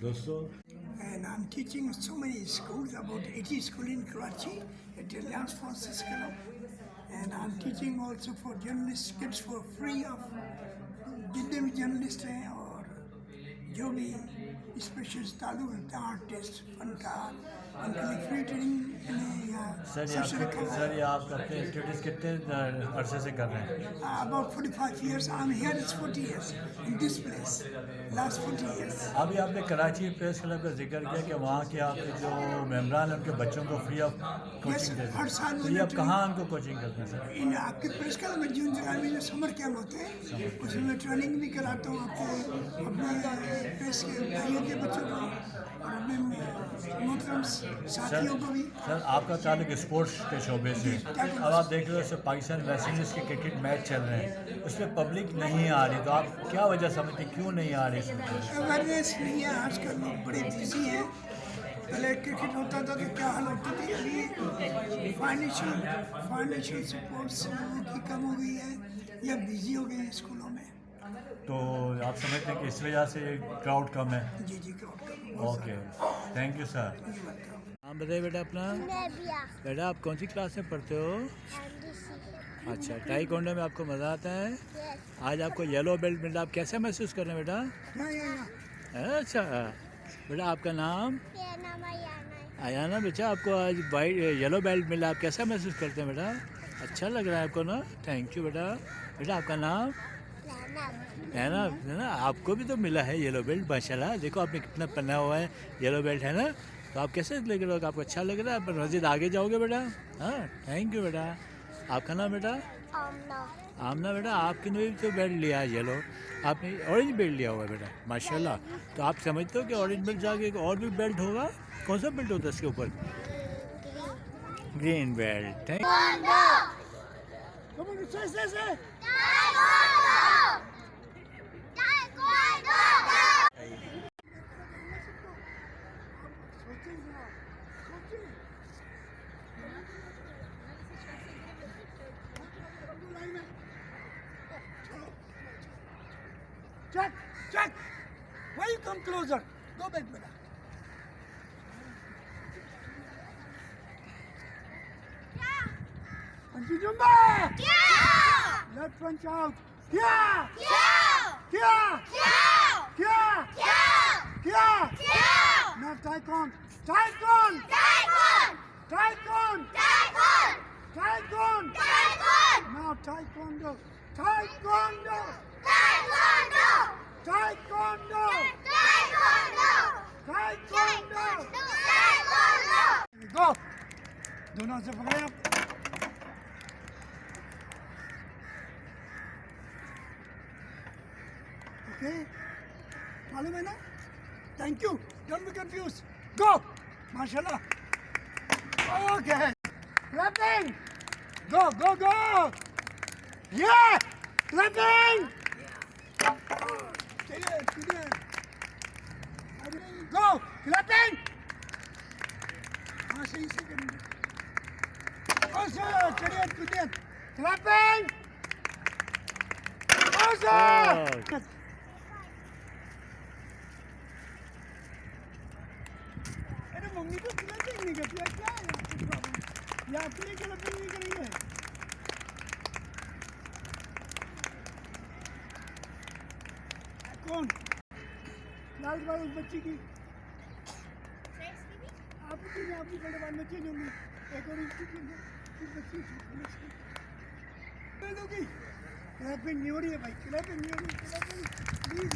दोस्तों, And I'm teaching so many schools, about 80 schools in Karachi at the Alliance Forces Club. And I'm teaching also for journalists, kids for free of जितने भी journalist हैं और जो भी specialist ताल्लुक रखते हैं, आर्टिस्ट, फनकार, उनके लिए फ्री ट्रेनिंग के लिए यहाँ सेशन रखा हुआ है। सर ये आप अपने एक्टिविटीज़ कितने अरसे से कर रहे हैं? About 45 years. I'm here. It's 40 years in this place. Last 40 years. अभी आपने कराची प्रेस क्लब का जिक्र किया कि वहाँ के आपके जो मेम्बरान हैं उनके बच्चों को फ्री ऑफ कोचिंग देते हर हैं। साल तो ये आप कहाँ उनको कोचिंग करते हैं सर? इन आपके प्रेस क्लब में जून जुलाई में जो समर कैंप होते हैं उसमें मैं ट्रेनिंग भी कराता हूँ आपके अपने प्रेस के भाइयों के बच्चों को और अपने मोहतरम साथियों को भी। सर आपका ताल्लुक स्पोर्ट्स के शोबे से, अब आप देख रहे हो जैसे पाकिस्तान वेस्ट इंडीज़ के क्रिकेट मैच चल रहे हैं, उसमें पब्लिक नहीं आ रही, तो आप क्या वजह समझते क्यों नहीं आ रही? अवेयरनेस नहीं है, आजकल लोग बड़े बिजी हैं। पहले क्रिकेट होता था तो क्या हाल होती थी, अभी फाइनेंशियल सपोर्ट्स लोगों की कम हो गई है या बिजी हो गए हैं स्कूलों में। तो आप समझते हैं कि इस वजह से क्राउड कम है? जी क्राउड कम। Okay, thank you sir. नाम बताइए बेटा अपना। बेटा आप कौन सी क्लास में पढ़ते हो? अच्छा, ताइक्वांडो में आपको मज़ा आता है? आज आपको येलो बेल्ट मिला, आप कैसे महसूस कर रहे हैं बेटा? अच्छा बेटा, आपका नाम? आयाना। बेटा आपको आज वाइट येलो बेल्ट मिला, आप कैसा महसूस करते हैं बेटा? अच्छा लग रहा है आपको ना? थैंक यू बेटा। बेटा आपका नाम? है ना, आपको भी तो मिला है येलो बेल्ट, माशाल्लाह। देखो आपने कितना पहना हुआ है, येलो बेल्ट है ना, तो आप कैसे लग रहे हो? आपको अच्छा लग रहा है? आप मस्जिद आगे जाओगे बेटा? हाँ, थैंक यू बेटा। आपका नाम बेटा? आमना। बेटा आपने भी तो बेल्ट लिया है येलो, आपने ऑरेंज बेल्ट लिया हुआ है बेटा, माशाल्लाह। तो आप समझते हो कि ऑरेंज बेल्ट जाके एक और भी बेल्ट होगा? कौन सा बेल्ट होता है इसके ऊपर? Green belt. Thank Check. Why you come closer? Go back, brother. Punch Jumba! Left punch out. Now Taekwondo. Now Taekwondo. Go. दोनों से पकड़े आप। ओके, मालूम है ना? Thank you, don't be confuse. Go, माशाल्लाह। Okay, clapping. गो। ये clapping. गो, clapping. हाँ, सही करेंगे। चलिए, क्लैपिंग। अरे मम्मी तो क्लैपिंग नहीं करती है, क्या है आपकी प्रॉब्लम? ये आपके लिए क्लैपिंग नहीं करेंगे? कौन? लाल बाल उस बच्ची की? आपकी बड़े बाल में चेंज होंगी, एक और इसकी बच्ची क्लैपिंग नहीं हो रही है भाई, क्लैपिंग नहीं हो रही, प्लीज